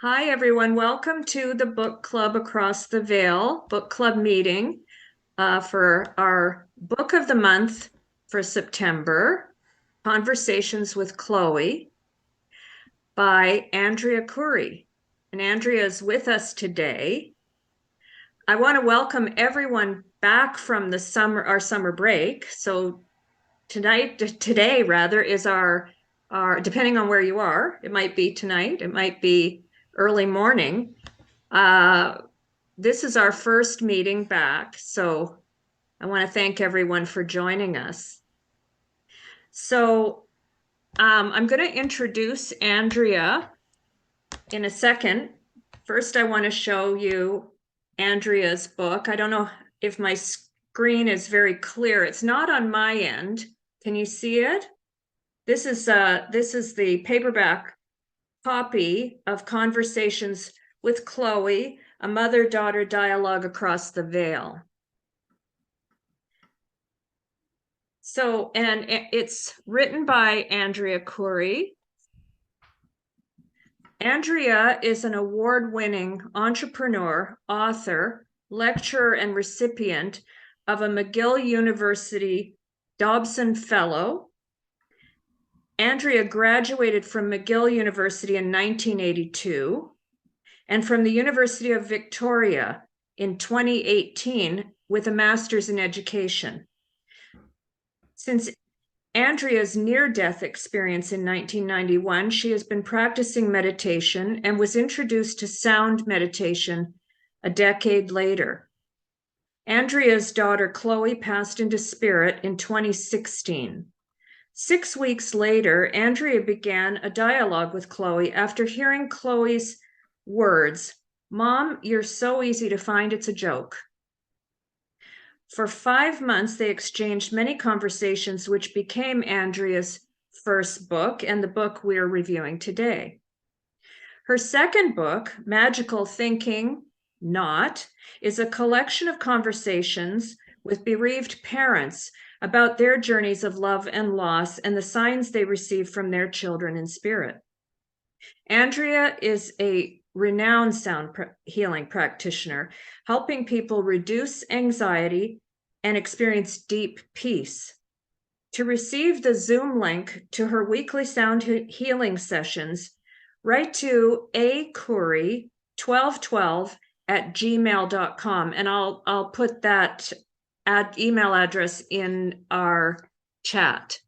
Hi, everyone. Welcome to the Book Club Across the Veil book club meeting for our book of the month for September, Conversations with Chloe by Andrea Courey. And Andrea is with us today. I want to welcome everyone back from our summer break. So today rather, is our depending on where you are, it might be tonight, it might be early morning. This is our first meeting back, so I want to thank everyone for joining us. So I'm going to introduce Andrea in a second. First, I want to show you Andrea's book. I don't know if my screen is very clear. It's not on my end. Can you see it? This is the paperback copy of Conversations with Chloe, a mother-daughter dialogue across the veil. So, and it's written by Andrea Courey. Andrea is an award-winning entrepreneur, author, lecturer, and recipient of a McGill University Dobson Fellow. Andrea graduated from McGill University in 1982 and from the University of Victoria in 2018 with a master's in education. Since Andrea's near-death experience in 1991, she has been practicing meditation and was introduced to sound meditation a decade later. Andrea's daughter, Chloe, passed into spirit in 2016. 6 weeks later, Andrea began a dialogue with Chloe after hearing Chloe's words, "Mom, you're so easy to find, it's a joke." For 5 months, they exchanged many conversations, which became Andrea's first book and the book we're reviewing today. Her second book, Magical Thinking Not, is a collection of conversations with bereaved parents about their journeys of love and loss and the signs they receive from their children in spirit. Andrea is a renowned sound healing practitioner, helping people reduce anxiety and experience deep peace. To receive the Zoom link to her weekly sound healing sessions, write to acourey1212@gmail.com, and I'll put that email address in our chat.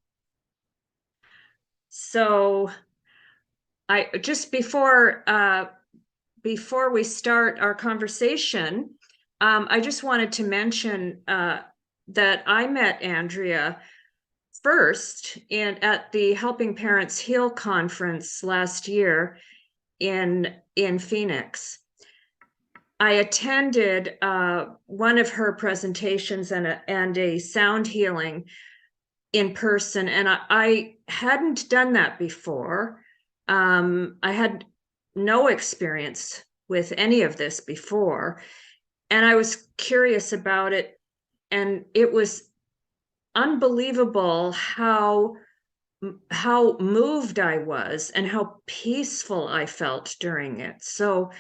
So I just before we start our conversation, I just wanted to mention that I met Andrea first at the Helping Parents Heal conference last year in Phoenix. I attended one of her presentations and a sound healing in person, and I hadn't done that before. I had no experience with any of this before, and I was curious about it, and it was unbelievable how moved I was and how peaceful I felt during it. So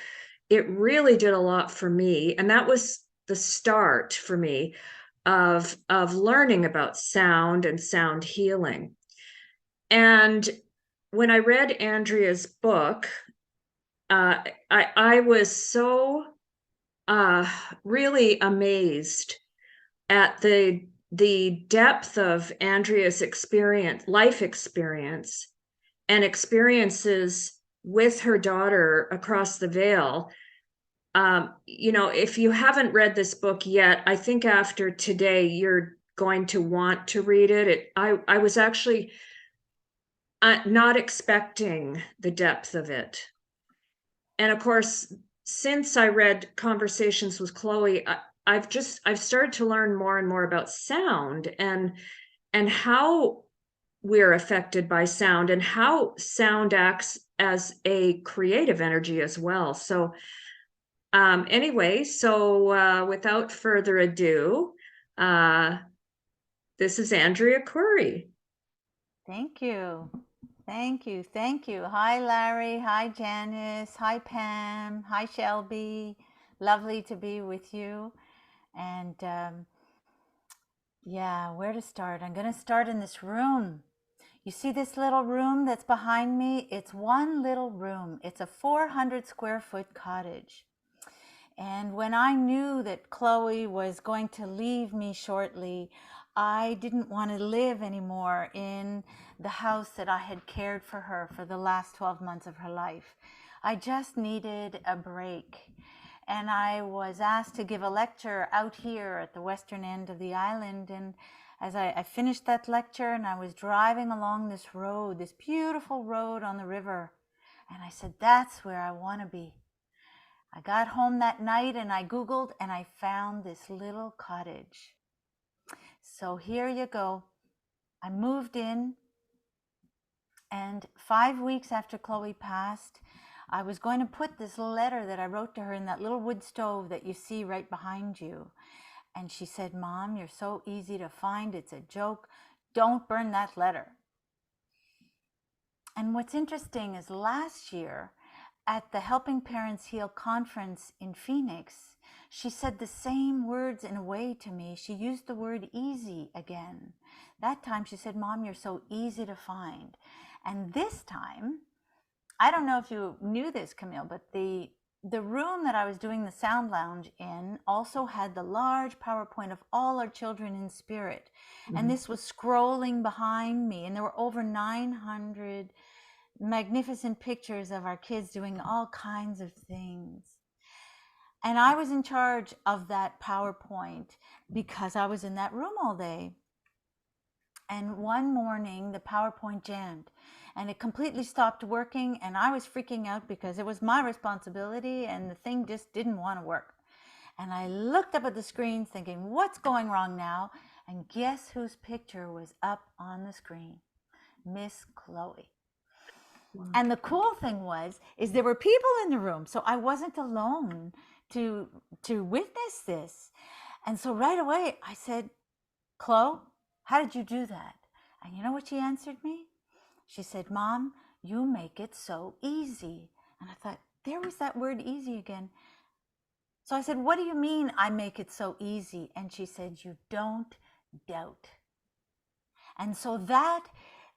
it really did a lot for me, and that was the start for me of learning about sound and sound healing. And when I read Andrea's book, I was so really amazed at the depth of Andrea's life experience, and experiences with her daughter across the veil. If you haven't read this book yet, I think after today you're going to want to read it. I was actually not expecting the depth of it. And of course, since I read Conversations with Chloe, I've started to learn more and more about sound and how we're affected by sound and how sound acts as a creative energy as well. So anyway, without further ado, this is Andrea Courey. Thank you. Thank you. Thank you. Hi, Larry. Hi, Janice. Hi, Pam. Hi, Shelby. Lovely to be with you. And yeah, where to start? I'm going to start in this room. You see this little room that's behind me? It's one little room. It's a 400 square foot cottage. And when I knew that Chloe was going to leave me shortly, I didn't want to live anymore in the house that I had cared for her for the last 12 months of her life. I just needed a break. And I was asked to give a lecture out here at the western end of the island. And as I finished that lecture and I was driving along this road, this beautiful road on the river, and I said, that's where I want to be. I got home that night and I Googled and I found this little cottage. So here you go. I moved in, and 5 weeks after Chloe passed, I was going to put this letter that I wrote to her in that little wood stove that you see right behind you. And she said, Mom, you're so easy to find. It's a joke. Don't burn that letter. And what's interesting is last year at the Helping Parents Heal conference in Phoenix, she said the same words in a way to me. She used the word easy again. That time she said, Mom, you're so easy to find. And this time, I don't know if you knew this, Camille, but the room that I was doing the sound lounge in also had the large PowerPoint of all our children in spirit. Mm-hmm. And this was scrolling behind me, and there were over 900 magnificent pictures of our kids doing all kinds of things. And I was in charge of that PowerPoint because I was in that room all day. And one morning, the PowerPoint jammed and it completely stopped working. And I was freaking out because it was my responsibility and the thing just didn't want to work. And I looked up at the screen thinking, what's going wrong now? And guess whose picture was up on the screen? Miss Chloe. Wow. And the cool thing is there were people in the room, so I wasn't alone to witness this. And so right away I said, Chloe, how did you do that? And you know what she answered me? She said, Mom, you make it so easy. And I thought, there was that word easy again. So I said, what do you mean I make it so easy? And she said, you don't doubt. And so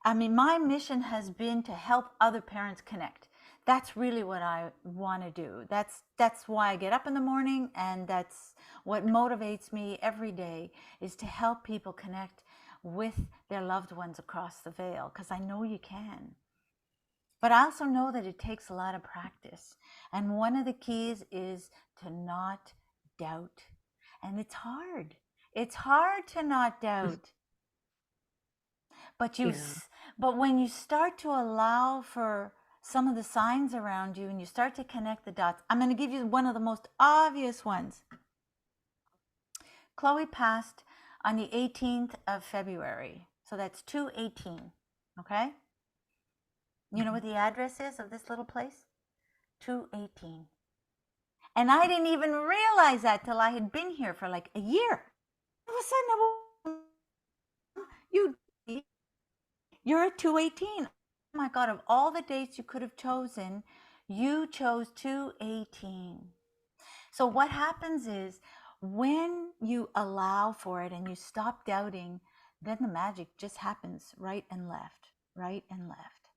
my mission has been to help other parents connect. That's really what I want to do. That's why I get up in the morning, and that's what motivates me every day, is to help people connect with their loved ones across the veil, because I know you can. But I also know that it takes a lot of practice. And one of the keys is to not doubt. And it's hard. It's hard to not doubt. But but when you start to allow for some of the signs around you and you start to connect the dots, I'm going to give you one of the most obvious ones. Chloe passed on the 18th of February. So that's 2/18. Okay? You know what the address is of this little place? 2/18. And I didn't even realize that till I had been here for like a year. All of a sudden, you're at 2/18. Oh my God, of all the dates you could have chosen, you chose 2/18. So what happens is when you allow for it and you stop doubting, then the magic just happens right and left, right and left.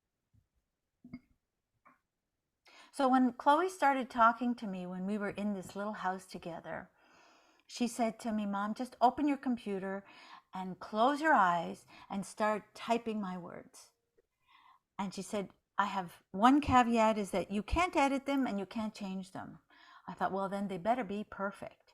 So when Chloe started talking to me when we were in this little house together, she said to me, Mom, just open your computer and close your eyes and start typing my words. And she said, I have one caveat, is that you can't edit them and you can't change them. I thought, well, then they better be perfect.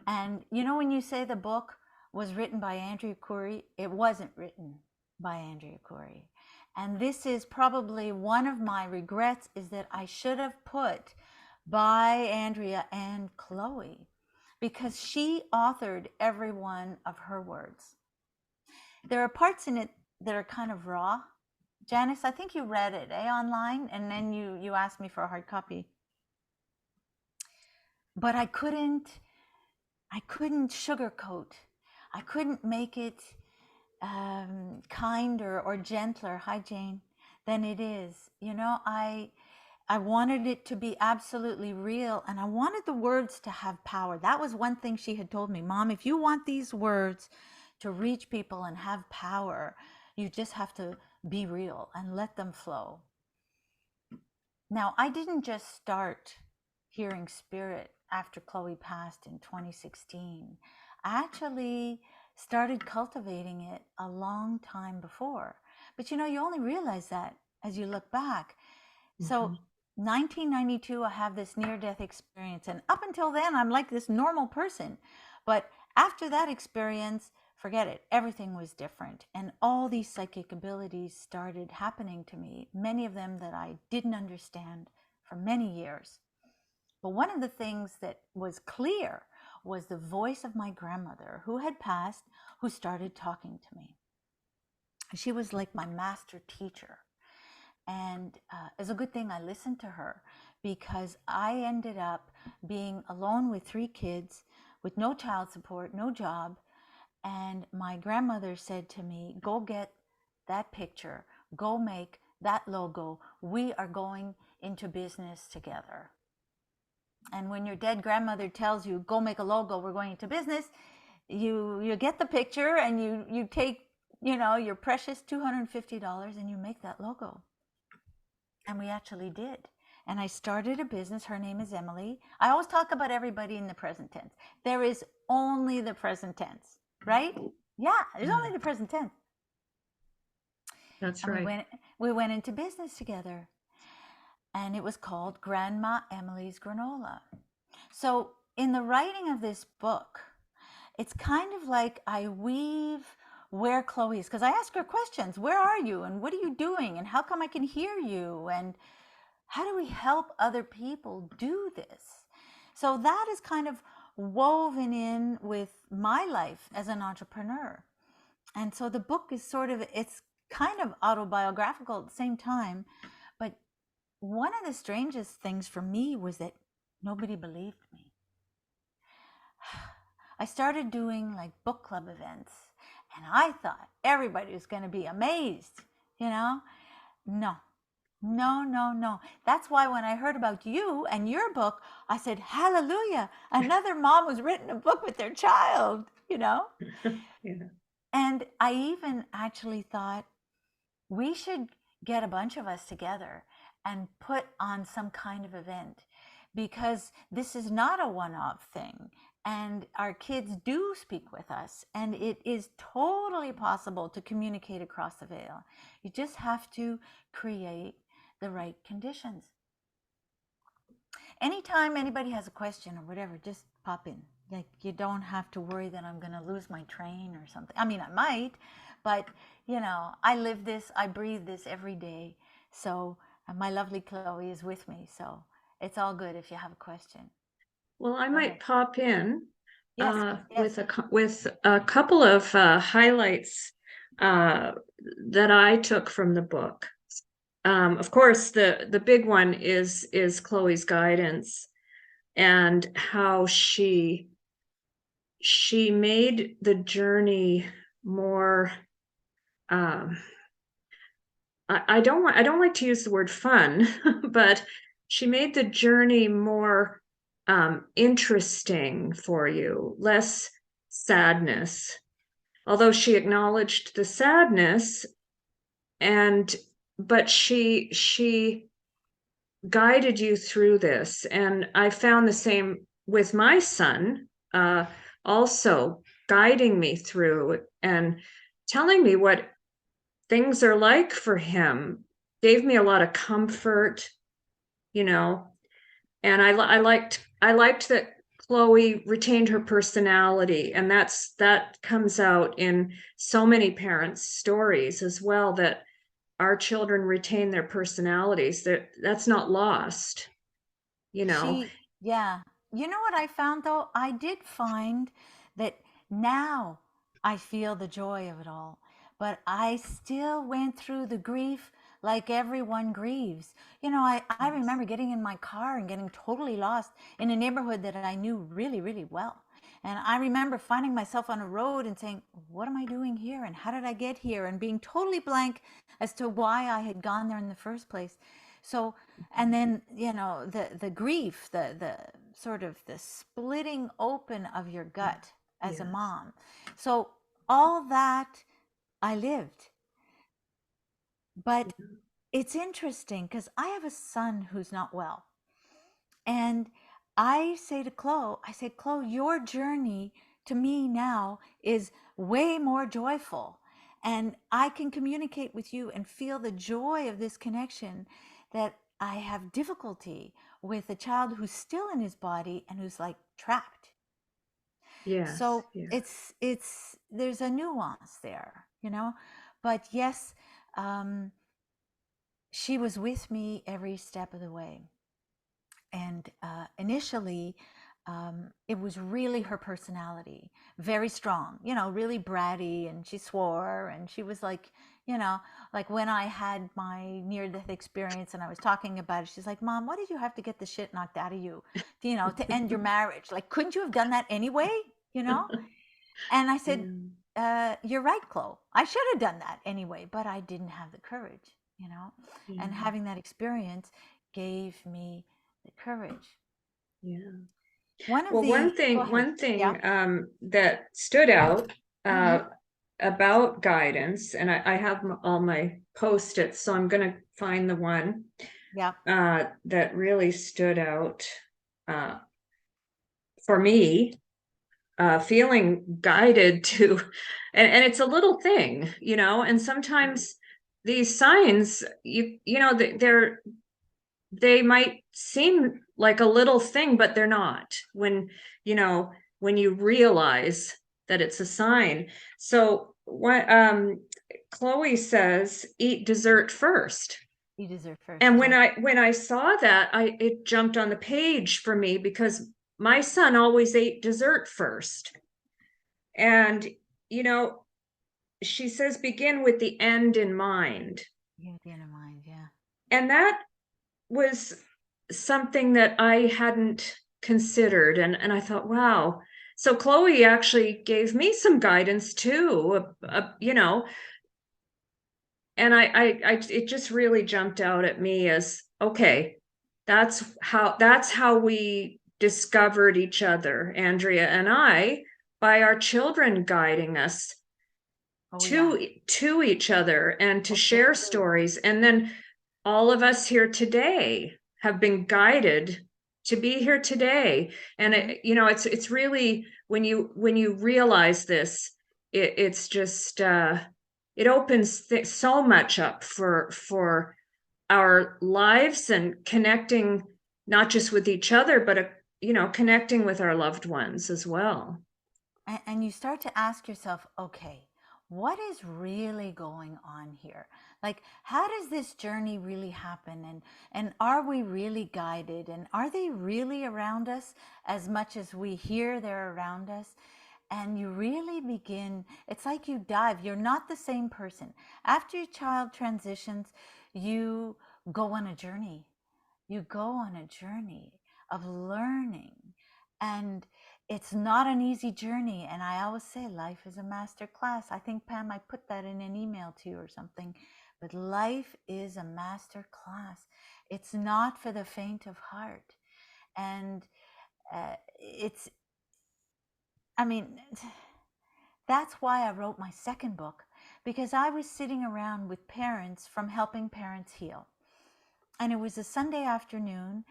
And you know, when you say the book was written by Andrea Courey, it wasn't written by Andrea Courey. And this is probably one of my regrets, is that I should have put by Andrea and Chloe, because she authored every one of her words. There are parts in it that are kind of raw. Janice, I think you read it online, and then you asked me for a hard copy. But I couldn't sugarcoat. I couldn't make it kinder or gentler. Hi, Jane. than it is. You know, I wanted it to be absolutely real, and I wanted the words to have power. That was one thing she had told me. Mom, if you want these words to reach people and have power, you just have to be real and let them flow. Now, I didn't just start hearing spirit after Chloe passed in 2016. I actually started cultivating it a long time before. But you know, you only realize that as you look back. So 1992, I have this near-death experience, and up until then, I'm like this normal person. But after that experience, forget it, everything was different, and all these psychic abilities started happening to me, many of them that I didn't understand for many years. But one of the things that was clear was the voice of my grandmother, who had passed, who started talking to me. She was like my master teacher. And it's a good thing I listened to her, because I ended up being alone with 3 kids, with no child support, no job. And my grandmother said to me, go get that picture, go make that logo. We are going into business together. And when your dead grandmother tells you, go make a logo, we're going into business, you get the picture and you take, you know, your precious $250 and you make that logo. And we actually did. And I started a business. Her name is Emily. I always talk about everybody in the present tense. There is only the present tense, right? Yeah, there's only the present tense. That's And right. we went into business together. And it was called Grandma Emily's Granola. So in the writing of this book, it's kind of like I weave where Chloe is, because I ask her questions. Where are you? And what are you doing? And how come I can hear you? And how do we help other people do this? So that is kind of woven in with my life as an entrepreneur. And so the book is sort of, it's kind of autobiographical at the same time. But one of the strangest things for me was that nobody believed me. I started doing like book club events, and I thought everybody was going to be amazed, you know? No, no, no, no. That's why when I heard about you and your book, I said, hallelujah, another mom who's written a book with their child, you know? Yeah. And I even actually thought we should get a bunch of us together and put on some kind of event, because this is not a one-off thing. And our kids do speak with us, and it is totally possible to communicate across the veil. You just have to create the right conditions. Anytime anybody has a question or whatever, just pop in. Like, you don't have to worry that I'm going to lose my train or something. I mean, I might, but you know, I live this, I breathe this every day. So my lovely Chloe is with me. So it's all good if you have a question. Well, I Go ahead. might pop in Yes, yes. with a couple of highlights uh, that I took from the book. Of course, the big one is Chloe's guidance, and how she made the journey more. Um, I don't like to use the word fun, but she made the journey more interesting for you, less sadness. Although she acknowledged the sadness, and but she guided you through this. And I found the same with my son, also guiding me through and telling me what things are like for him, gave me a lot of comfort, you know. And I liked that Chloe retained her personality, and that comes out in so many parents' stories as well, that our children retain their personalities. That's not lost, you know. Yeah. You know what I found though? I did find that now I feel the joy of it all, but I still went through the grief like everyone grieves. You know, I remember getting in my car and getting totally lost in a neighborhood that I knew really, really well. And I remember finding myself on a road and saying, what am I doing here? And how did I get here? And being totally blank as to why I had gone there in the first place. So, and then, you know, the grief, the sort of the splitting open of your gut as a Yes. mom. So all that I lived. But it's interesting because I have a son who's not well. And I say to Chloe, I say, Chloe, your journey to me now is way more joyful. And I can communicate with you and feel the joy of this connection that I have difficulty with a child who's still in his body and who's like trapped. Yes. So Yeah. it's there's a nuance there, you know. But yes, she was with me every step of the way. And initially, it was really her personality, very strong, you know, really bratty, and she swore, and she was like, you know, like when I had my near-death experience and I was talking about it, she's like, Mom, why did you have to get the shit knocked out of you, to end your marriage? Like, couldn't you have done that anyway, you know? And I said, Yeah. you're right, Chloe. I should have done that anyway, but I didn't have the courage, you know? And Yeah. having that experience gave me the courage. Yeah. One of Well, the, go ahead. one Yeah. thing that stood out Mm-hmm. about guidance, and I have all my post-its, so I'm going to find the one Yeah. that really stood out uh, for me, feeling guided to, and it's a little thing, you know, and sometimes these signs, you know, they might seem like a little thing, but they're not you know, when you realize that it's a sign. So what Chloe says, eat dessert first. You deserve first. And Yeah. when I saw that, it jumped on the page for me because my son always ate dessert first. And you know, she says begin with the end in mind. You have the inner mind. Yeah. And that was something that I hadn't considered. And I thought, wow. So Chloe actually gave me some guidance too, you know, and it just really jumped out at me as, okay, that's how we discovered each other, Andrea and I, by our children guiding us Oh, yeah. to each other and to Oh, they share do. stories. And then all of us here today have been guided to be here today. And Mm-hmm. you know, it's really when you realize this, it's just it opens so much up for our lives and connecting not just with each other, but you know, connecting with our loved ones as well. And you start to ask yourself, okay, what is really going on here? Like, how does this journey really happen? And are we really guided? And are they really around us as much as we hear they're around us? And you really begin, it's like you dive. You're not the same person. After your child transitions, you go on a journey. You go on a journey of learning. And it's not an easy journey. And I always say life is a master class. I think, Pam, I put that in an email to you or something. But life is a master class. It's not for the faint of heart. And it's, I mean, that's why I wrote my second book, because I was sitting around with parents from Helping Parents Heal. And it was a Sunday afternoon,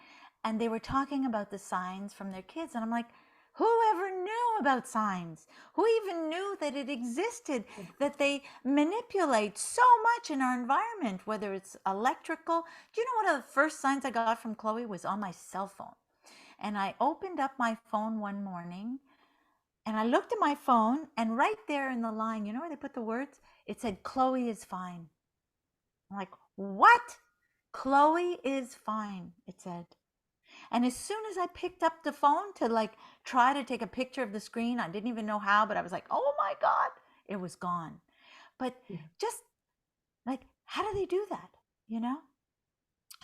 and they were talking about the signs from their kids. And I'm like, who ever knew about signs? Who even knew that it existed, that they manipulate so much in our environment, whether it's electrical? Do you know one of the first signs I got from Chloe was on my cell phone? And I opened up my phone one morning and I looked at my phone, and right there in the line, you know where they put the words? It said, Chloe is fine. I'm like, what? Chloe is fine, it said. And as soon as I picked up the phone to like try to take a picture of the screen, I didn't even know how, but I was like, oh my God, it was gone. But Yeah. just like, how do they do that? You know?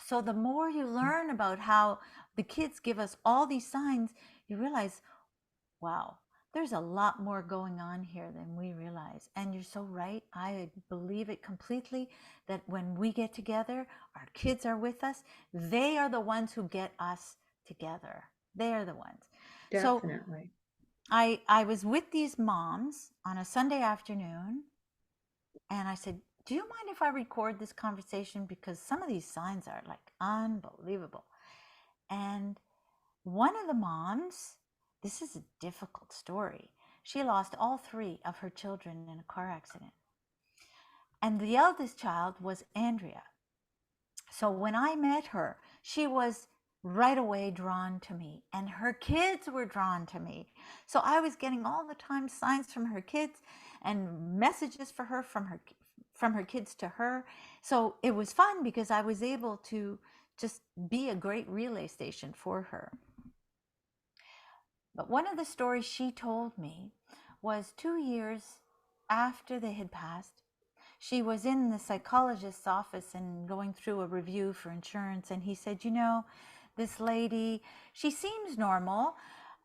So the more you learn about how the kids give us all these signs, you realize, wow, there's a lot more going on here than we realize. And you're so right. I believe it completely that when we get together, our kids are with us. They are the ones who get us together. They are the ones. So Definitely. I was with these moms on a Sunday afternoon, and I said, do you mind if I record this conversation? Because some of these signs are like unbelievable. And one of the moms, this is a difficult story. She lost all three of her children in a car accident. And the eldest child was Andrea. So when I met her, she was right away drawn to me, and her kids were drawn to me. So I was getting all the time signs from her kids and messages for her from her kids to her. So it was fun because I was able to just be a great relay station for her. But one of the stories she told me was 2 years after they had passed. She was in the psychologist's office and going through a review for insurance, and he said, you know, this lady, she seems normal,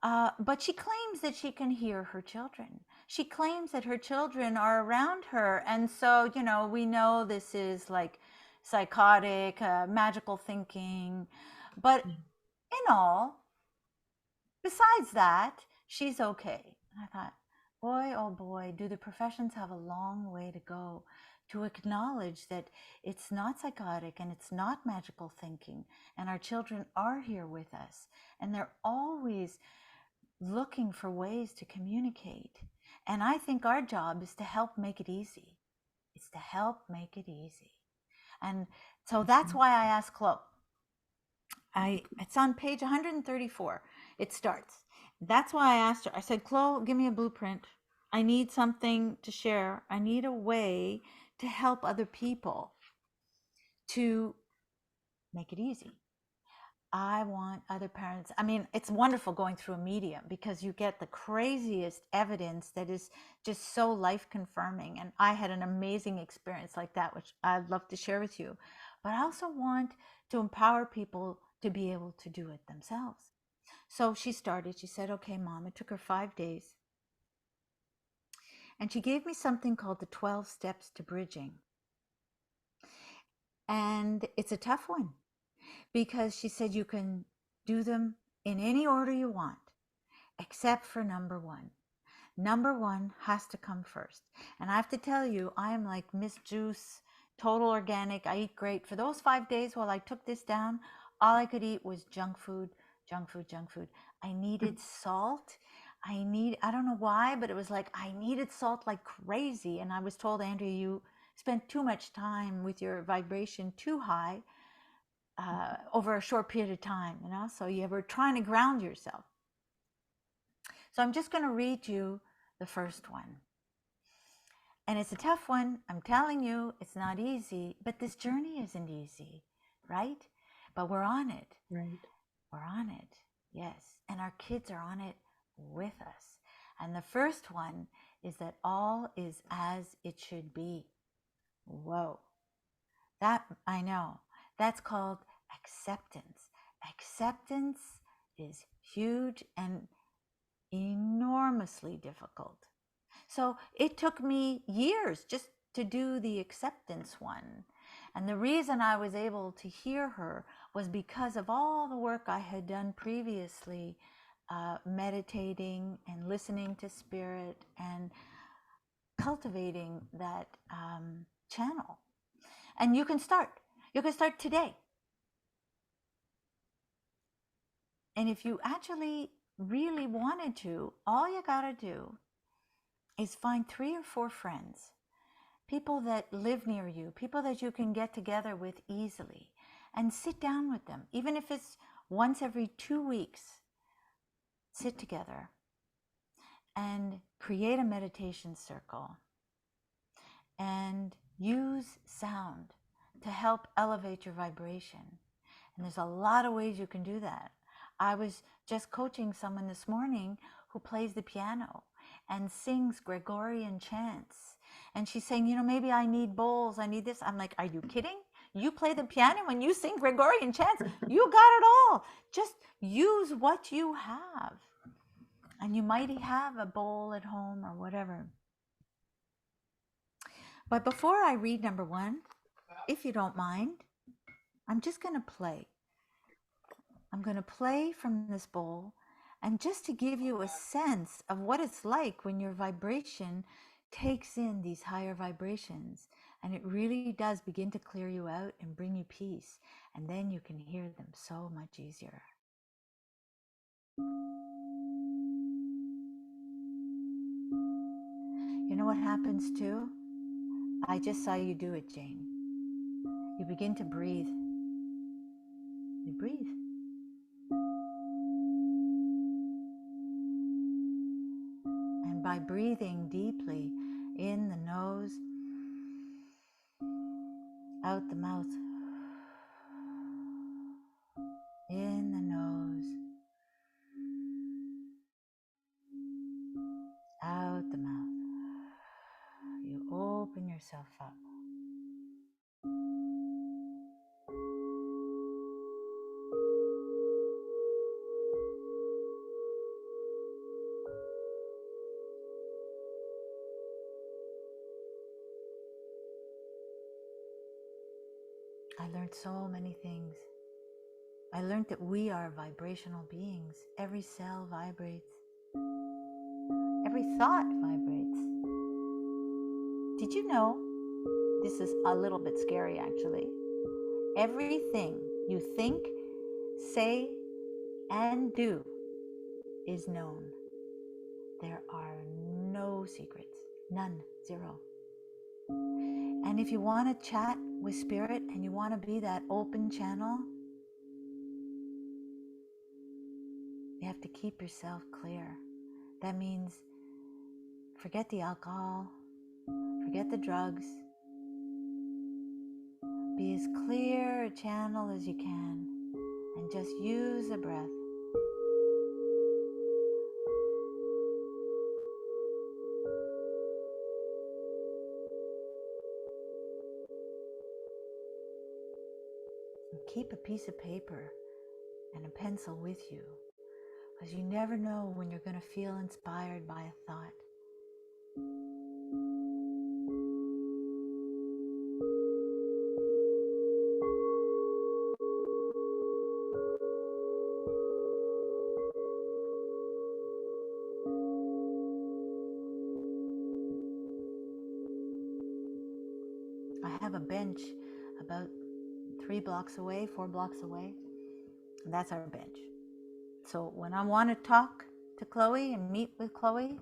but she claims that she can hear her children. She claims that her children are around her, and so, you know, we know this is like psychotic, magical thinking, but in all, besides that, she's okay. And I thought, boy, oh boy, do the professions have a long way to go to acknowledge that it's not psychotic and it's not magical thinking, and our children are here with us, and they're always looking for ways to communicate. And I think our job is to help make it easy. It's to help make it easy. And so that's why I asked Chloe. It's on page 134. It starts. That's why I asked her. I said, Chloe, give me a blueprint. I need something to share. I need a way to help other people to make it easy. I want other parents. I mean, it's wonderful going through a medium because you get the craziest evidence that is just so life confirming. And I had an amazing experience like that, which I'd love to share with you. But I also want to empower people to be able to do it themselves. So she started. She said, okay, Mom, it took her 5 days. And she gave me something called the 12 steps to bridging. And it's a tough one because she said you can do them in any order you want, except for number one. Number one has to come first. And I have to tell you, I am like Miss Juice, total organic. I eat great. For those 5 days while I took this down, all I could eat was junk food, junk food, junk food. I needed salt. I don't know why, but it was like I needed salt like crazy. And I was told, Andrea, you spent too much time with your vibration too high over a short period of time, you know? So you were trying to ground yourself. So I'm just going to read you the first one. And it's a tough one. I'm telling you, it's not easy, but this journey isn't easy, right? But we're on it. Right. We're on it. Yes. And our kids are on it with us. And the first one is that all is as it should be. Whoa. That, I know. That's called acceptance. Acceptance is huge and enormously difficult. So it took me years just to do the acceptance one. And the reason I was able to hear her was because of all the work I had done previously, meditating and listening to spirit and cultivating that channel. And you can start today. And if you actually really wanted to, all you got to do is find 3 or 4 friends, people that live near you, people that you can get together with easily, and sit down with them. Even if it's once every 2 weeks, sit together and create a meditation circle and use sound to help elevate your vibration. And there's a lot of ways you can do that. I was just coaching someone this morning who plays the piano and sings Gregorian chants. And she's saying, you know, maybe I need bowls, I need this. I'm like, are you kidding? You play the piano and you sing Gregorian chants. You got it all. Just use what you have. And you might have a bowl at home or whatever. But before I read number 1, if you don't mind, I'm just going to play. I'm going to play from this bowl, and just to give you a sense of what it's like when your vibration takes in these higher vibrations, and it really does begin to clear you out and bring you peace, and then you can hear them so much easier. You know what happens too? I just saw you do it, Jane. You begin to breathe. You breathe. And by breathing deeply in the nose, out the mouth, in the nose, out the mouth, you open yourself up. I learned so many things. I learned that we are vibrational beings. Every cell vibrates. Every thought vibrates. Did you know? This is a little bit scary, actually. Everything you think, say, and do is known. There are no secrets. None. Zero. And if you want to chat with Spirit and you want to be that open channel, you have to keep yourself clear. That means forget the alcohol, forget the drugs. Be as clear a channel as you can and just use the breath. And keep a piece of paper and a pencil with you, because you never know when you're going to feel inspired by a thought. I have a bench about 3 blocks away, 4 blocks away, and that's our bench. So when I want to talk to Chloe and meet with Chloe,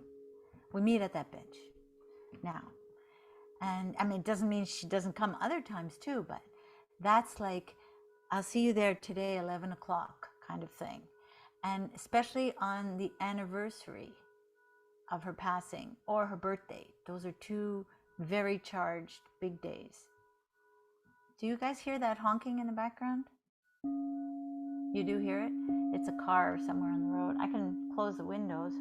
we meet at that bench now. And I mean, it doesn't mean she doesn't come other times too, but that's like, I'll see you there today, 11 o'clock kind of thing. And especially on the anniversary of her passing or her birthday. Those are 2 very charged big days. Do you guys hear that honking in the background? You do hear it? It's a car somewhere on the road. I can close the windows.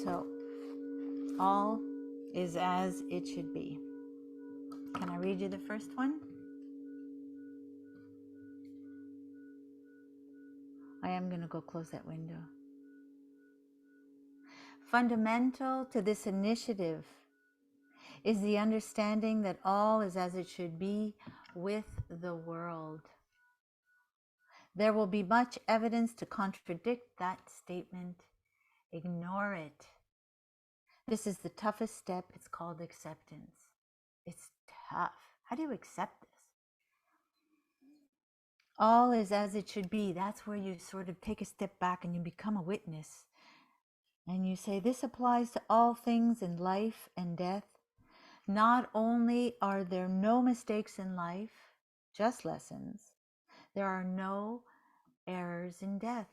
So, all is as it should be. Can I read you the first one? I am going to go close that window. Fundamental to this initiative is the understanding that all is as it should be with the world. There will be much evidence to contradict that statement. Ignore it. This is the toughest step. It's called acceptance. It's tough. How do you accept this? All is as it should be. That's where you sort of take a step back and you become a witness. And you say, this applies to all things in life and death. Not only are there no mistakes in life, just lessons, there are no errors in death.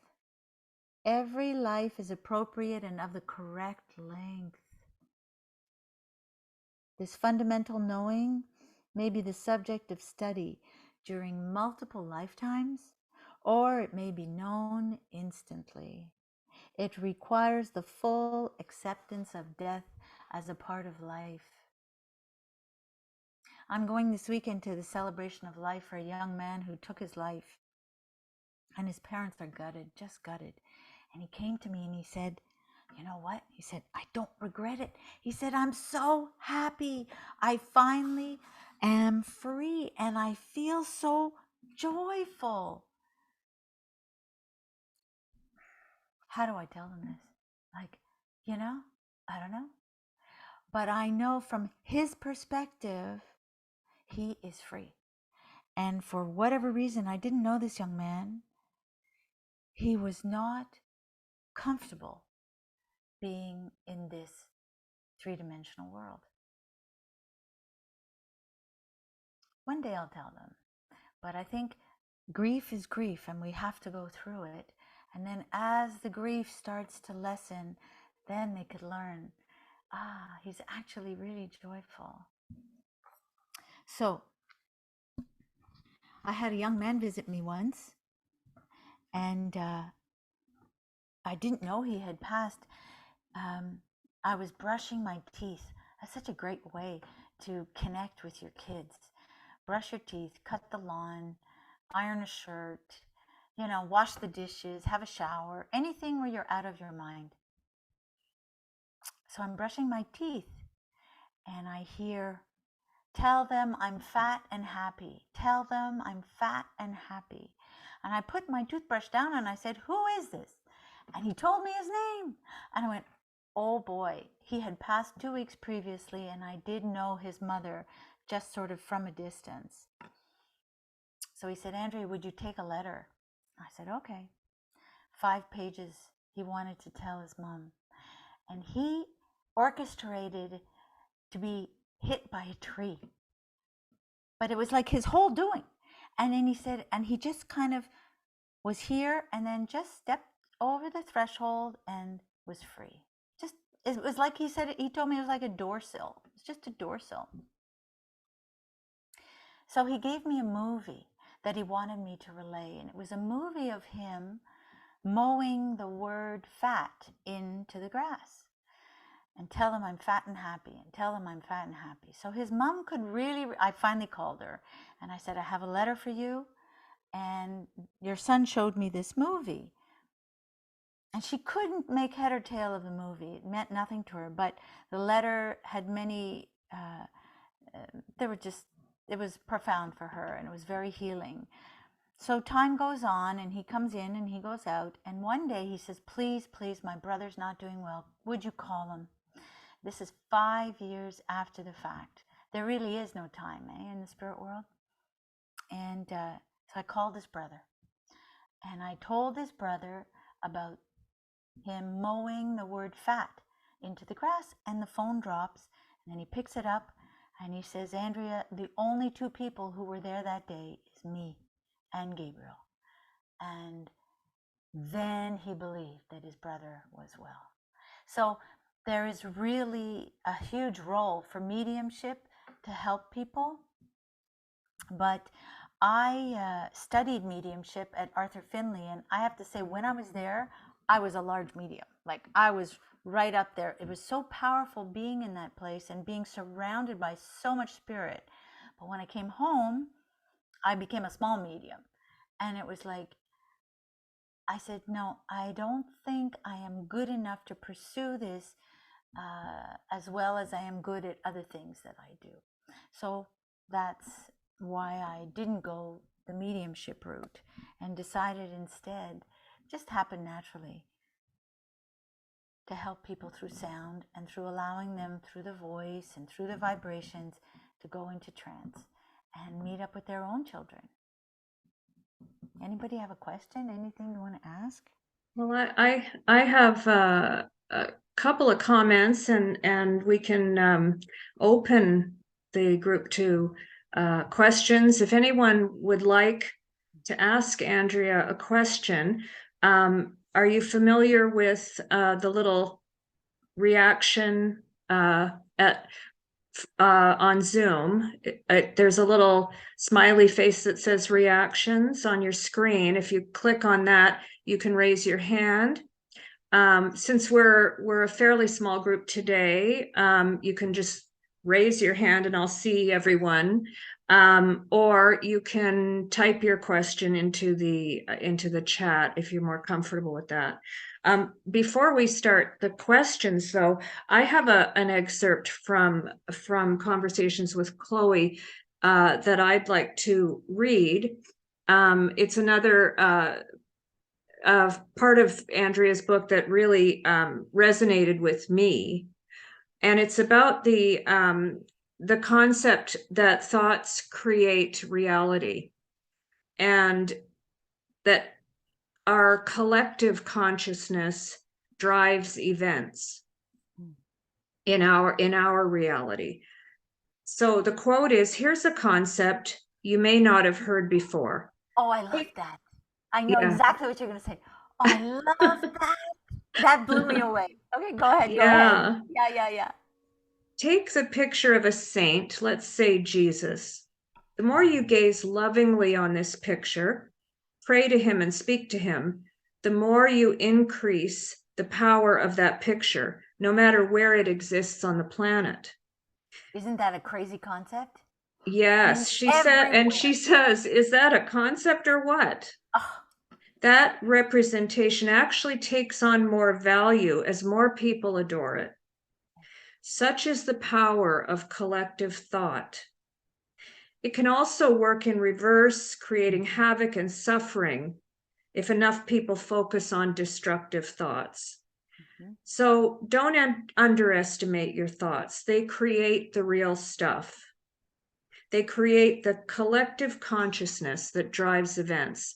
Every life is appropriate and of the correct length. This fundamental knowing may be the subject of study during multiple lifetimes, or it may be known instantly. It requires the full acceptance of death as a part of life. I'm going this weekend to the celebration of life for a young man who took his life, and his parents are gutted, just gutted. And he came to me and he said, you know what? He said, I don't regret it. He said, I'm so happy. I finally am free and I feel so joyful. How do I tell them this? Like, you know, I don't know. But I know from his perspective, he is free. And for whatever reason, I didn't know this young man. He was not comfortable being in this three-dimensional world. One day I'll tell them. But I think grief is grief and we have to go through it. And then as the grief starts to lessen, then they could learn, he's actually really joyful. So I had a young man visit me once, and I didn't know he had passed. I was brushing my teeth. That's such a great way to connect with your kids. Brush your teeth, cut the lawn, iron a shirt, wash the dishes, have a shower, anything where you're out of your mind. So I'm brushing my teeth and I hear, tell them I'm fat and happy. Tell them I'm fat and happy. And I put my toothbrush down and I said, who is this? And he told me his name. And I went, oh boy, he had passed 2 weeks previously and I did know his mother just sort of from a distance. So he said, Andrea, would you take a letter? I said, okay. 5 pages he wanted to tell his mom. And he orchestrated to be hit by a tree. But it was like his whole doing. And then he said, and he just kind of was here and then just stepped over the threshold and was free. It was like he said, he told me it was like a door sill. It's just a door sill. So he gave me a movie that he wanted me to relay. And it was a movie of him mowing the word fat into the grass. And tell him I'm fat and happy, and tell him I'm fat and happy. So his mom could really, I finally called her and I said, I have a letter for you. And your son showed me this movie. And she couldn't make head or tail of the movie. It meant nothing to her, but the letter had many, it was profound for her and it was very healing. So time goes on and he comes in and he goes out. And one day he says, please, my brother's not doing well. Would you call him? This is 5 years after the fact. There really is no time, in the spirit world. And so I called his brother. And I told his brother about him mowing the word fat into the grass. And the phone drops. And then he picks it up. And he says, Andrea, the only 2 people who were there that day is me and Gabriel. And then he believed that his brother was well. So there is really a huge role for mediumship to help people. But I studied mediumship at Arthur Findlay, and I have to say, when I was there, I was a large medium. Like, I was right up there. It was so powerful being in that place and being surrounded by so much spirit. But when I came home, I became a small medium. And it was like, I said, no, I don't think I am good enough to pursue this as well as I am good at other things that I do. So that's why I didn't go the mediumship route and decided instead, just happened naturally, to help people through sound and through allowing them through the voice and through the vibrations to go into trance and meet up with their own children. Anybody have a question? Anything you want to ask? Well, I have a couple of comments, and we can open the group to questions. If anyone would like to ask Andrea a question, are you familiar with the little reaction on Zoom? There's a little smiley face that says reactions on your screen. If you click on that, you can raise your hand, Since we're a fairly small group today, you can just raise your hand and I'll see everyone. Or you can type your question into the chat if you're more comfortable with that. Before we start the questions, though, I have an excerpt from Conversations with Chloe that I'd like to read. It's another part of Andrea's book that really resonated with me, and it's about the concept that thoughts create reality, and that our collective consciousness drives events in our reality. So the quote is, "Here's a concept you may not have heard before." Oh, I love that. I know Yeah, exactly what you're going to say. Oh, I love that. That blew me away. Okay, go ahead. Go ahead. yeah. Yeah, yeah, yeah. Take the picture of a saint, let's say Jesus. The more you gaze lovingly on this picture, pray to him and speak to him, the more you increase the power of that picture, no matter where it exists on the planet. Isn't that a crazy concept? I mean, Yes, she said, and she everywhere. says, is that a concept or what? Oh, That representation actually takes on more value as more people adore it. Such is the power of collective thought. It can also work in reverse, creating havoc and suffering if enough people focus on destructive thoughts. mhm. So don't underestimate your thoughts. They create the real stuff. They create the collective consciousness that drives events.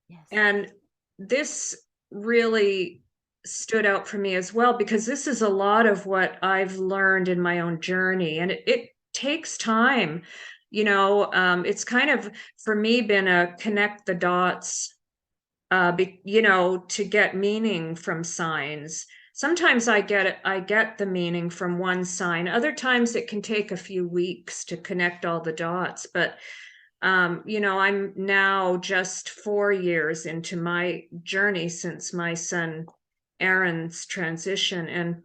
Yes. And this really stood out for me as well, because this is a lot of what I've learned in my own journey. And it takes time. It's kind of, for me, been a connect the dots, to get meaning from signs. Sometimes I get the meaning from one sign. Other times it can take a few weeks to connect all the dots. But I'm now just 4 years into my journey since my son Aaron's transition. And,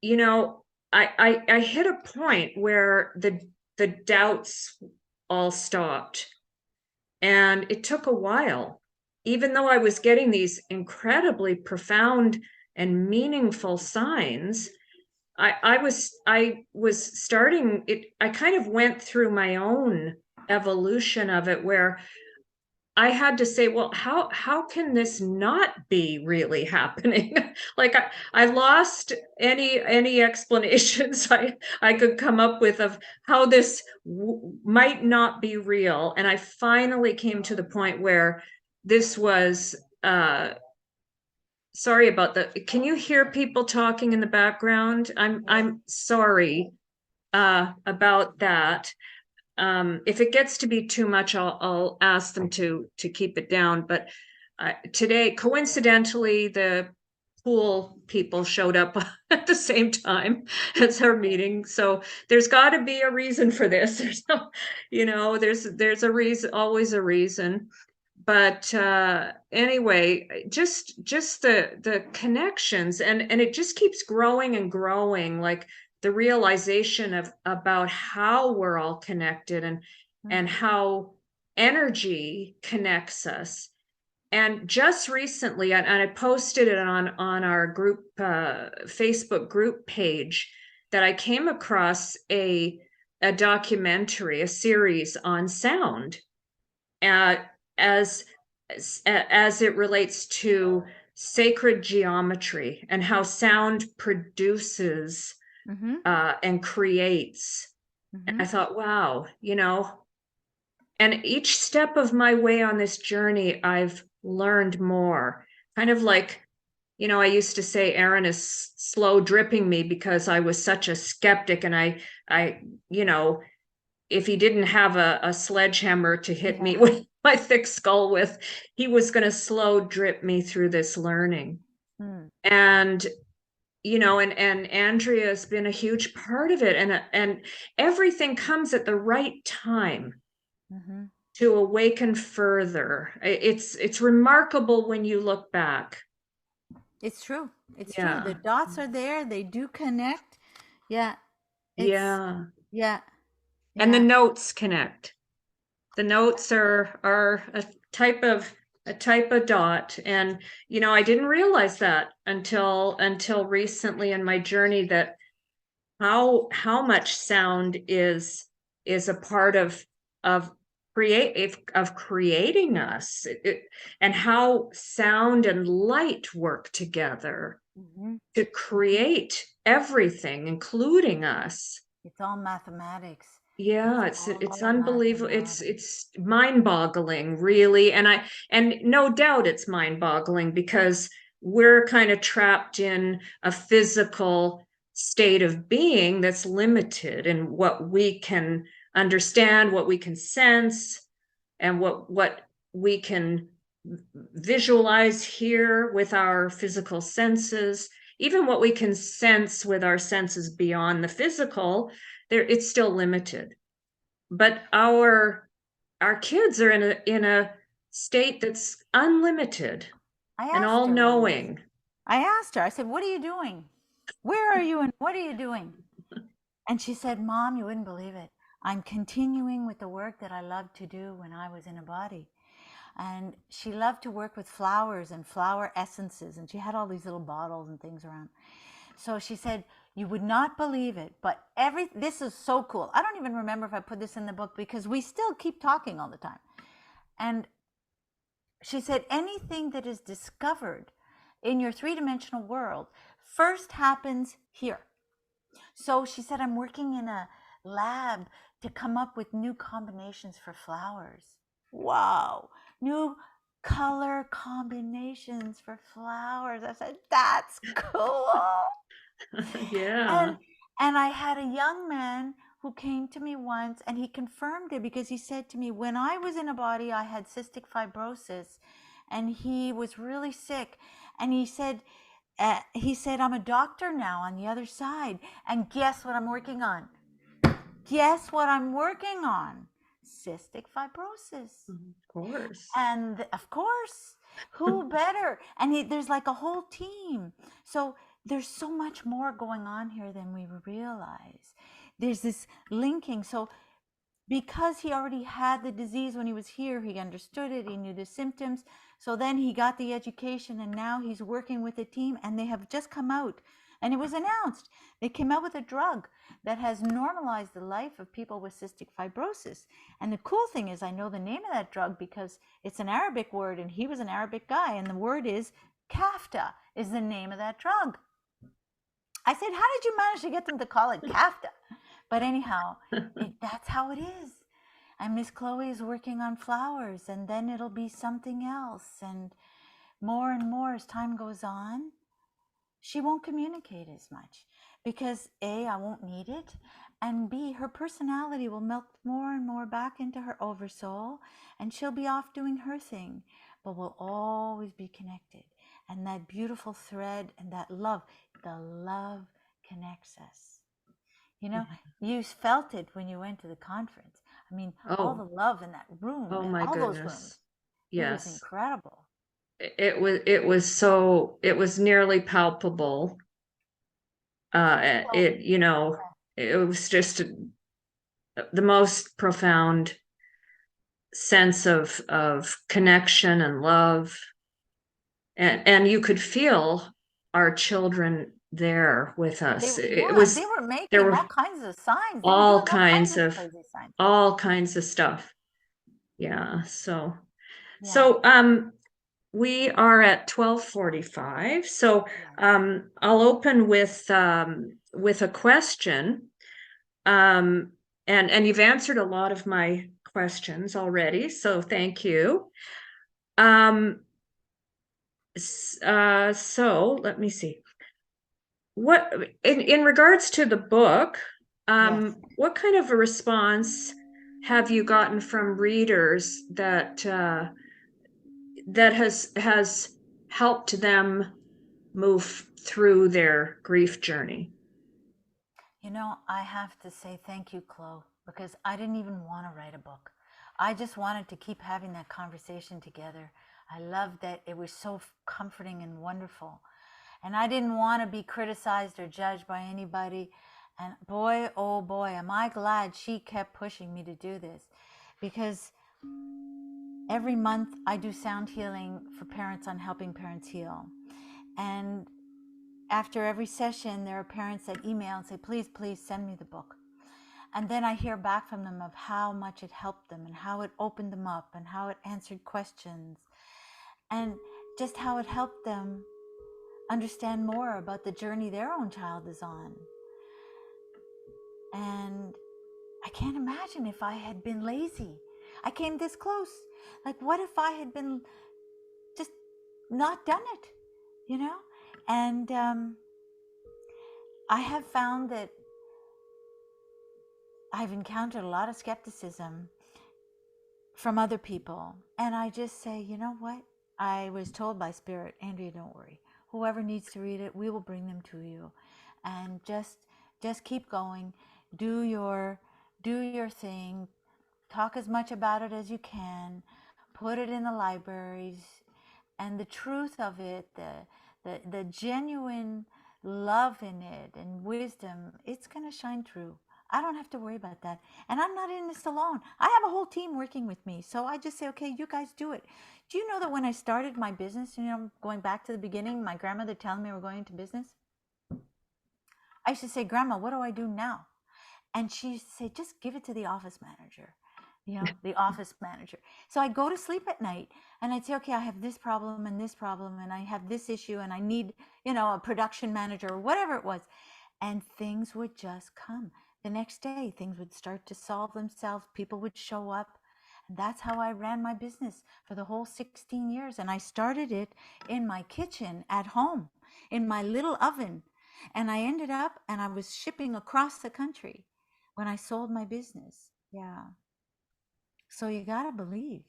you know, I hit a point where the doubts all stopped. And it took a while, even though I was getting these incredibly profound and meaningful signs. I was starting it. I kind of went through my own evolution of it, where I had to say, well, how can this not be really happening? Like I lost any explanations I could come up with of how this might not be real. And I finally came to the point where this was sorry about that. Can you hear people talking in the background? I'm sorry about that. If it gets to be too much, I'll ask them to keep it down. But today, coincidentally, the pool people showed up at the same time as our meeting. So there's got to be a reason for this. There's no, there's a reason, always a reason. But anyway, just the connections, and it just keeps growing and growing, like the realization of about how we're all connected, and Mhm. how energy connects us. And just recently, and I posted it on our group Facebook group page, that I came across a documentary, a series on sound, uh, as as it relates to sacred geometry and how sound produces Mhm. and creates. And I Mhm. thought, wow, and each step of my way on this journey, I've learned more. Kind of like, I used to say Aaron is slow dripping me because I was such a skeptic, and I, if he didn't have a sledgehammer to hit me Yeah. with my thick skull with, he was going to slow drip me through this learning. Mm. And and Andrea has been a huge part of it, and everything comes at the right time Mhm. to awaken further. It's remarkable when you look back. It's true. It's true. The Yeah. dots are there. They do connect. Yeah. It's, Yeah. yeah. And the Yeah. notes connect. The notes are a type of dot. And I didn't realize that until recently in my journey, that how much sound is a part of creating us, and how sound and light work together Hmm. to Hmm. create everything, including us. It's all mathematics. It's Yeah, it's all unbelievable. mathematics. It's mind-boggling, really. And no doubt it's mind-boggling, because we're kind of trapped in a physical state of being that's limited in what we can understand, what we can sense, and what we can visualize here with our physical senses. Even what we can sense with our senses beyond the physical, there it's still limited. But our kids are in a state that's unlimited I and asked all her once. knowing. I said, what are you doing? Where are you and what are you doing? And she said, Mom, you wouldn't believe it. I'm continuing with the work that I loved to do when I was in a body. And she loved to work with flowers and flower essences. And she had all these little bottles and things around. So she said, you would not believe it, but this is so cool. I don't even remember if I put this in the book because we still keep talking all the time. And she said, anything that is discovered in your three-dimensional world first happens here. So she said, I'm working in a lab to come up with new combinations for flowers. Wow. New color combinations for flowers. I said, that's cool. Yeah. And and I had a young man who came to me once and he confirmed it because he said to me, when I was in a body, I had cystic fibrosis and he was really sick. And he said, I'm a doctor now on the other side. And guess what I'm working on? Guess what I'm working on? Cystic fibrosis. Of course. And of course, who better? And there's like a whole team. So there's so much more going on here than we realize. There's this linking. So because he already had the disease when he was here, he understood it, he knew the symptoms. So then he got the education and now he's working with a team and they have just come out and it was announced. They came out with a drug that has normalized the life of people with cystic fibrosis. And the cool thing is I know the name of that drug because it's an Arabic word and he was an Arabic guy and the word is kafta is the name of that drug. I said, how did you manage to get them to call it kafta? But anyhow, that's how it is. And Miss Chloe is working on flowers, and then it'll be something else. And more as time goes on, she won't communicate as much because A, I won't need it, and B, her personality will melt more and more back into her oversoul, and she'll be off doing her thing, but we'll always be connected. And that beautiful thread and that love, the love connects us. You know, you felt it when you went to the conference. I mean, all the Oh, love in that room oh and my all those rooms. goodness. It was Yes. incredible. It was nearly palpable. Well, It was just the most profound sense of connection and love. And you could feel our children there with us. they were There making all were kinds of signs. They were all doing all kinds kinds of of crazy signs. all kinds of stuff. Yeah. So Yeah. so we are at 12:45. So Yeah. I'll open with a question. Um, and you've answered a lot of my questions already, so thank you. Um, so let me see. What in regards to the book, Yes. what kind of a response have you gotten from readers that has helped them move through their grief journey? You know, I have to say thank you, Chloe, because I didn't even want to write a book. I just wanted to keep having that conversation together. I loved that it was so comforting and wonderful. And I didn't want to be criticized or judged by anybody. And boy, oh boy, am I glad she kept pushing me to do this, because every month I do sound healing for parents on Helping Parents Heal. And after every session, there are parents that email and say, please, please send me the book. And then I hear back from them of how much it helped them and how it opened them up and how it answered questions and just how it helped them understand more about the journey their own child is on. And I can't imagine if I had been lazy. I came this close. Like, what if I had been just not done it, you know? And I have found that I've encountered a lot of skepticism from other people. And I just say, you know what? I was told by Spirit, Andrea, don't worry. Whoever needs to read it, we will bring them to you. And just keep going. Do your thing. Talk as much about it as you can. Put it in the libraries. And the truth of it, the genuine love in it and wisdom, it's going to shine through. I don't have to worry about that. And I'm not in this alone. I have a whole team working with me. So I just say, okay, you guys do it. Do you know that when I started my business, going back to the beginning, my grandmother telling me we're going into business, I used to say, Grandma, what do I do now? And she used to say, just give it to the office manager. The office manager. So I'd go to sleep at night and I'd say, okay, I have this problem and I have this issue and I need, a production manager or whatever it was. And things would just come. The next day, things would start to solve themselves. People would show up. And that's how I ran my business for the whole 16 years. And I started it in my kitchen at home, in my little oven. And I ended up, and I was shipping across the country when I sold my business. Yeah. So you got to believe,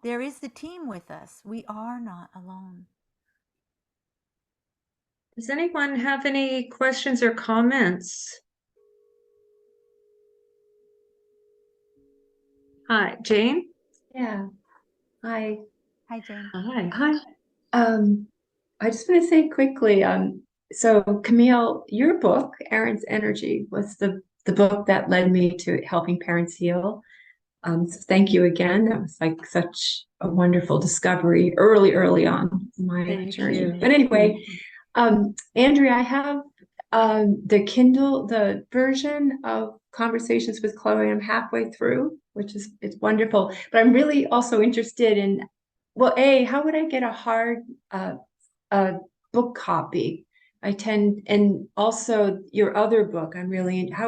there is the team with us. We are not alone. Does anyone have any questions or comments? Hi, Jane? Yeah. Hi. Hi, Jane. Hi. Hi. I just want to say quickly, so Camille, your book, Aaron's Energy, was the book that led me to Helping Parents Heal. So thank you again. That was like such a wonderful discovery early on in my journey. you. But anyway, Andrea, I have the Kindle, the version of Conversations with Chloe. I'm halfway through, it's wonderful. But I'm really also interested in, well, how would I get a hard book copy? And also your other book, how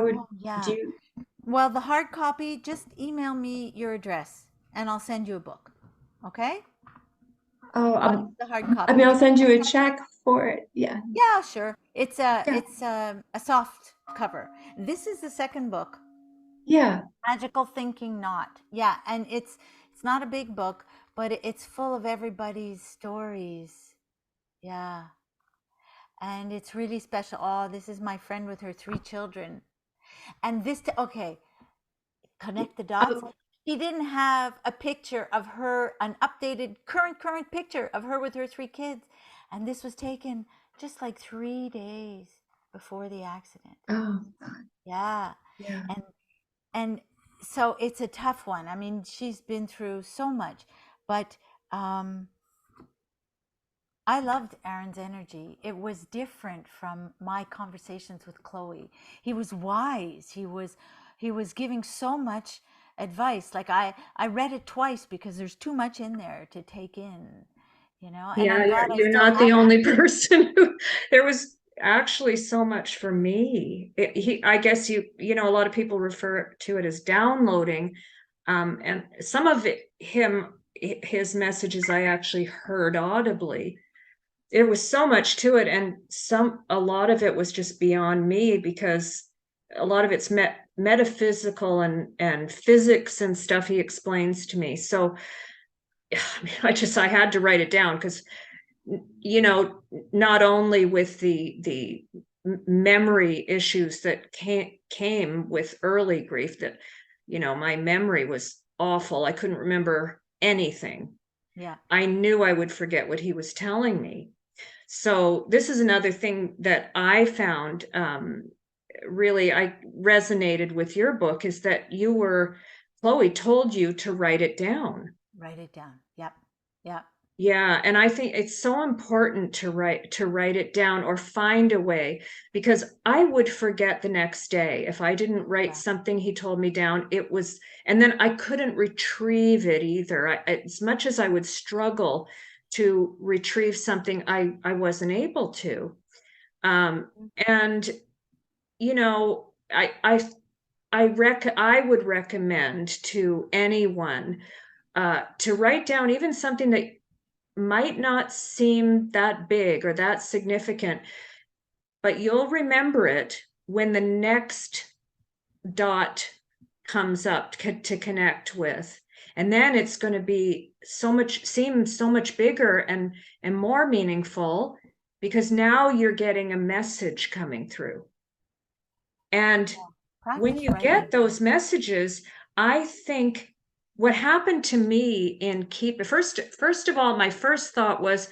would do you? Well, the hard copy, just email me your address and I'll send you a book. Okay? The hard copy. I'll send you a check for it. Yeah. Yeah, sure. It's a soft cover. This is the second book. Yeah. Magical Thinking Knot. Yeah, and it's not a big book, but it's full of everybody's stories. Yeah. And it's really special. Oh, this is my friend with her 3 children. And connect the dots. She didn't have a picture of her, an updated current picture of her with her 3 kids. And this was taken just like 3 days before the accident. Oh. Yeah. Yeah. And so it's a tough one. I mean, she's been through so much, but I loved Aaron's energy. It was different from my conversations with Chloe. He was wise. He was giving so much advice. Like I read it twice because there's too much in there to take in, And Yeah, you're not the only person who, there was actually so much for me. I guess a lot of people refer to it as downloading. And some of his messages I actually heard audibly. It was so much to it, and a lot of it was just beyond me, because a lot of it's metaphysical and physics and stuff he explains to me. So I mean, I had to write it down, because not only with the memory issues that came with early grief, that my memory was awful. I couldn't remember anything. Yeah. I knew I would forget what he was telling me. So this is another thing that I found really I resonated with your book, is that Chloe told you to write it down. Write it down. Yep. Yep. Yeah, and I think it's so important to write it down or find a way, because I would forget the next day if I didn't write Yeah. something he told me down. And then I couldn't retrieve it either. As much as I would struggle to retrieve something, I wasn't able to. And you know, I would recommend to anyone to write down even something that might not seem that big or that significant, but you'll remember it when the next dot comes up to connect with. And then it's going to be seem so much bigger and more meaningful, because now you're getting a message coming through. And when Practice you writing. get those messages, I think what happened to me in first of all, my first thought was,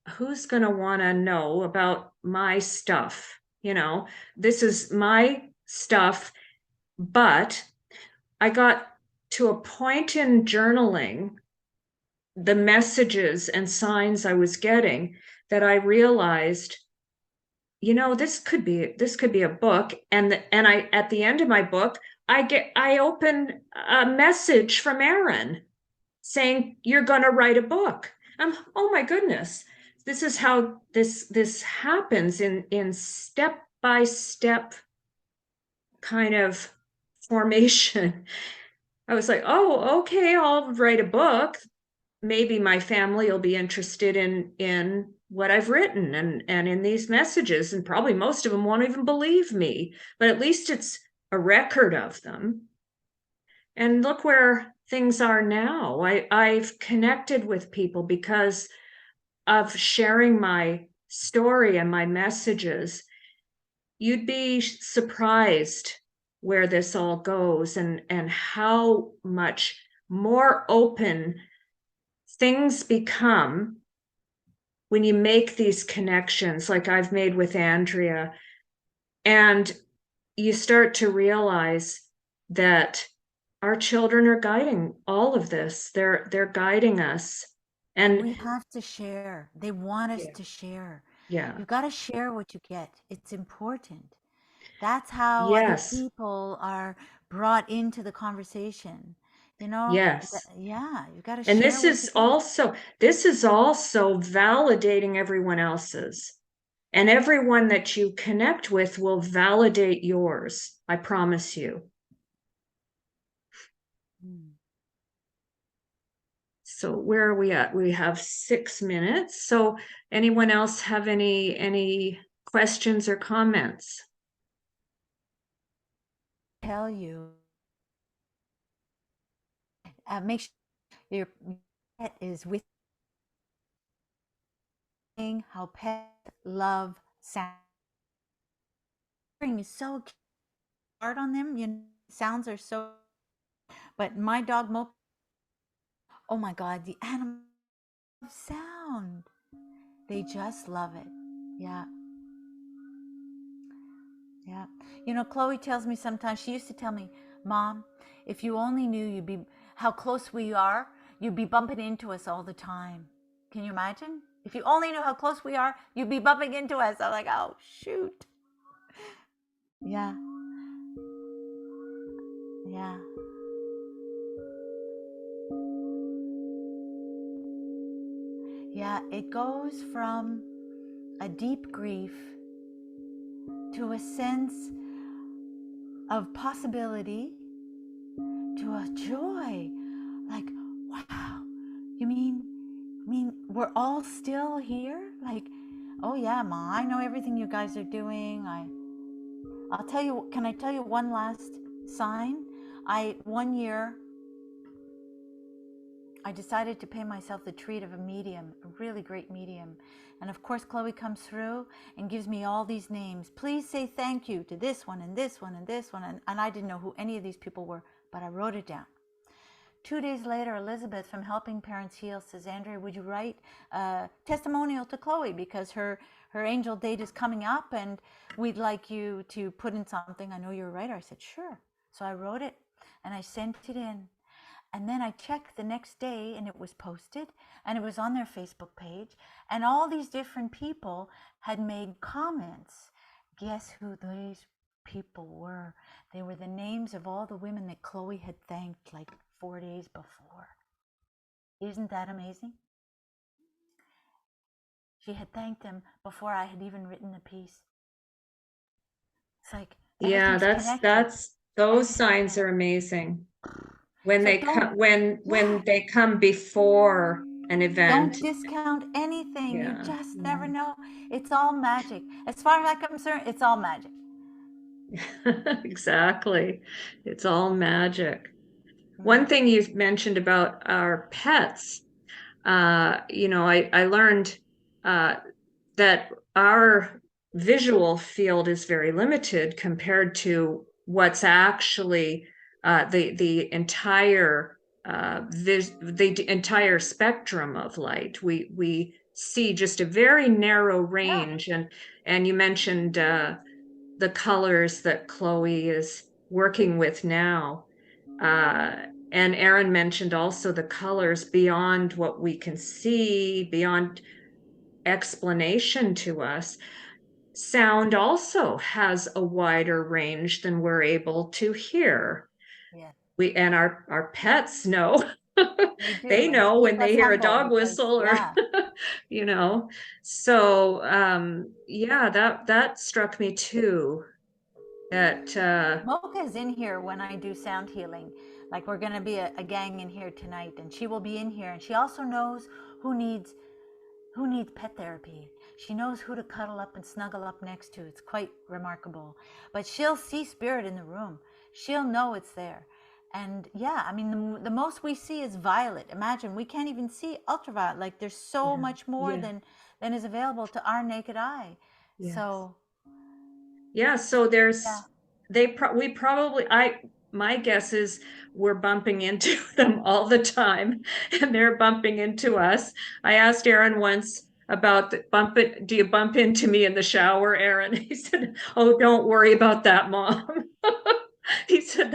who's going to want to know about my stuff? You know, this is my stuff. But I got to a point in journaling the messages and signs I was getting that I realized, you know, this could be a book. And I, at the end of my book, I open a message from Aaron saying, you're going to write a book. Oh my goodness, this is how this happens in step by step kind of formation. I was like, oh, okay, I'll write a book. Maybe my family will be interested in what I've written and in these messages, and probably most of them won't even believe me, but at least it's a record of them. And look where things are now. I've connected with people because of sharing my story and my messages. You'd be surprised where this all goes, and how much more open things become when you make these connections, like I've made with Andrea, and you start to realize that our children are guiding all of this. They're guiding us. And We have to share. They want us yeah, to share. yeah, You've got to share what you get. It's important. That's how other yes, people are brought into the conversation. You know, yes. yeah, you got to And share what you get. this is also validating everyone else's. And everyone that you connect with will validate yours. I promise you. Mm. So where are we at? We have 6 minutes. So anyone else have any questions or comments? Tell you, make sure your pet is with how pets love sound. Is so hard on them. You know, sounds are so. But my dog Mo, oh my God, the animal sound. They just love it. Yeah. Yeah. You know, Chloe tells me sometimes, she used to tell me, Mom, if you only knew how close we are, you'd be bumping into us all the time. Can you imagine? If you only knew how close we are, you'd be bumping into us. I'm like, oh, shoot. Yeah. Yeah. Yeah. It goes from a deep grief to a sense of possibility to a joy. Like, wow, you mean we're all still here? Like, oh yeah, Ma, I know everything you guys are doing. I'll tell you, can I tell you one last sign? One year, I decided to pay myself the treat of a medium, a really great medium. And of course, Chloe comes through and gives me all these names. Please say thank you to this one and this one and this one. And I didn't know who any of these people were, but I wrote it down. 2 days later, Elizabeth from Helping Parents Heal says, Andrea, would you write a testimonial to Chloe because her angel date is coming up and we'd like you to put in something. I know you're a writer. I said, sure. So I wrote it and I sent it in. And then I checked the next day and it was posted and it was on their Facebook page. And all these different people had made comments. Guess who these people were? They were the names of all the women that Chloe had thanked like 4 days before. Isn't that amazing? She had thanked them before I had even written the piece. It's like, Yeah, that's those signs connected. are amazing. When So they come when they come before an event. Don't discount anything. You Yeah. just never know. It's all magic. As far as I'm concerned, it's all magic. Exactly. It's all magic. One thing you've mentioned about our pets, I learned that our visual field is very limited compared to what's actually the entire the entire spectrum of light. We see just a very narrow range, and you mentioned the colors that Chloe is working with now. And Aaron mentioned also the colors beyond what we can see, beyond explanation to us. Sound also has a wider range than we're able to hear. Yeah. And our pets know. They do. They And know keep when they us hear a humble dog because, whistle or So yeah, that struck me too. That Mocha's in here when I do sound healing. Like we're going to be a gang in here tonight and she will be in here. And she also knows who needs pet therapy. She knows who to cuddle up and snuggle up next to. It's quite remarkable. But she'll see spirit in the room. She'll know it's there. And yeah, I mean, the most we see is violet. Imagine, we can't even see ultraviolet. Like there's so much more than is available to our naked eye. Yes. So yeah, so my guess is we're bumping into them all the time and they're bumping into us. I asked Aaron once about do you bump into me in the shower, Aaron? He said, oh, don't worry about that, Mom. He said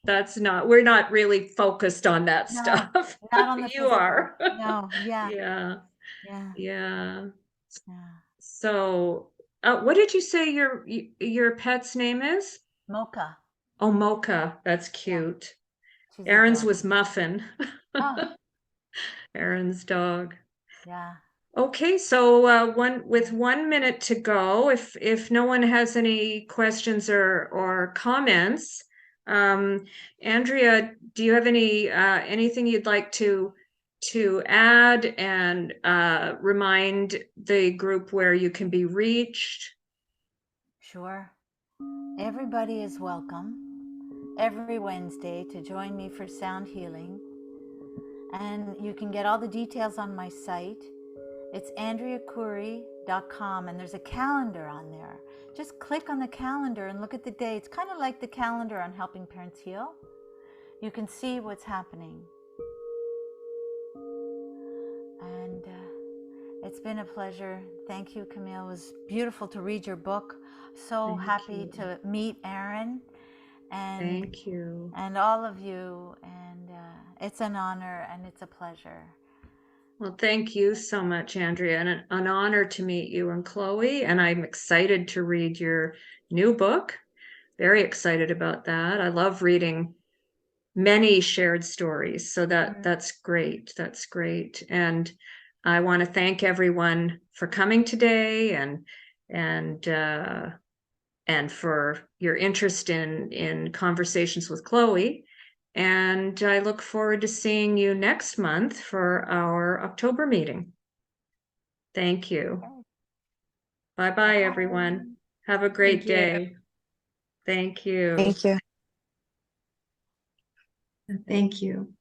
that's not, we're not really focused on that stuff. not on the You physical. are. No, yeah. Yeah. Yeah. Yeah. Yeah. So, what did you say your pet's name is? Mocha. Oh, Mocha. That's cute. She's Aaron's adorable. was Muffin. Oh, Aaron's dog. yeah. Okay, so with 1 minute to go, if no one has any questions or comments, Andrea, do you have anything you'd like to add and remind the group where you can be reached? Sure. Everybody is welcome every Wednesday to join me for sound healing. And you can get all the details on my site. It's andreacourey.com and there's a calendar on there. Just click on the calendar and look at the day. It's kind of like the calendar on Helping Parents Heal. You can see what's happening. And it's been a pleasure. Thank you, Camille. It was beautiful to read your book. So happy to meet Aaron and Thank you. And all of you. And it's an honor and it's a pleasure. Well, thank you so much, Andrea, and an honor to meet you and Chloe. And I'm excited to read your new book. Very excited about that. I love reading many shared stories. So that's great. That's great. And I want to thank everyone for coming today and for your interest in conversations with Chloe. And I look forward to seeing you next month for our October meeting. Thank you. Bye-bye, everyone. Have a great day. Thank you. Thank you. Thank you.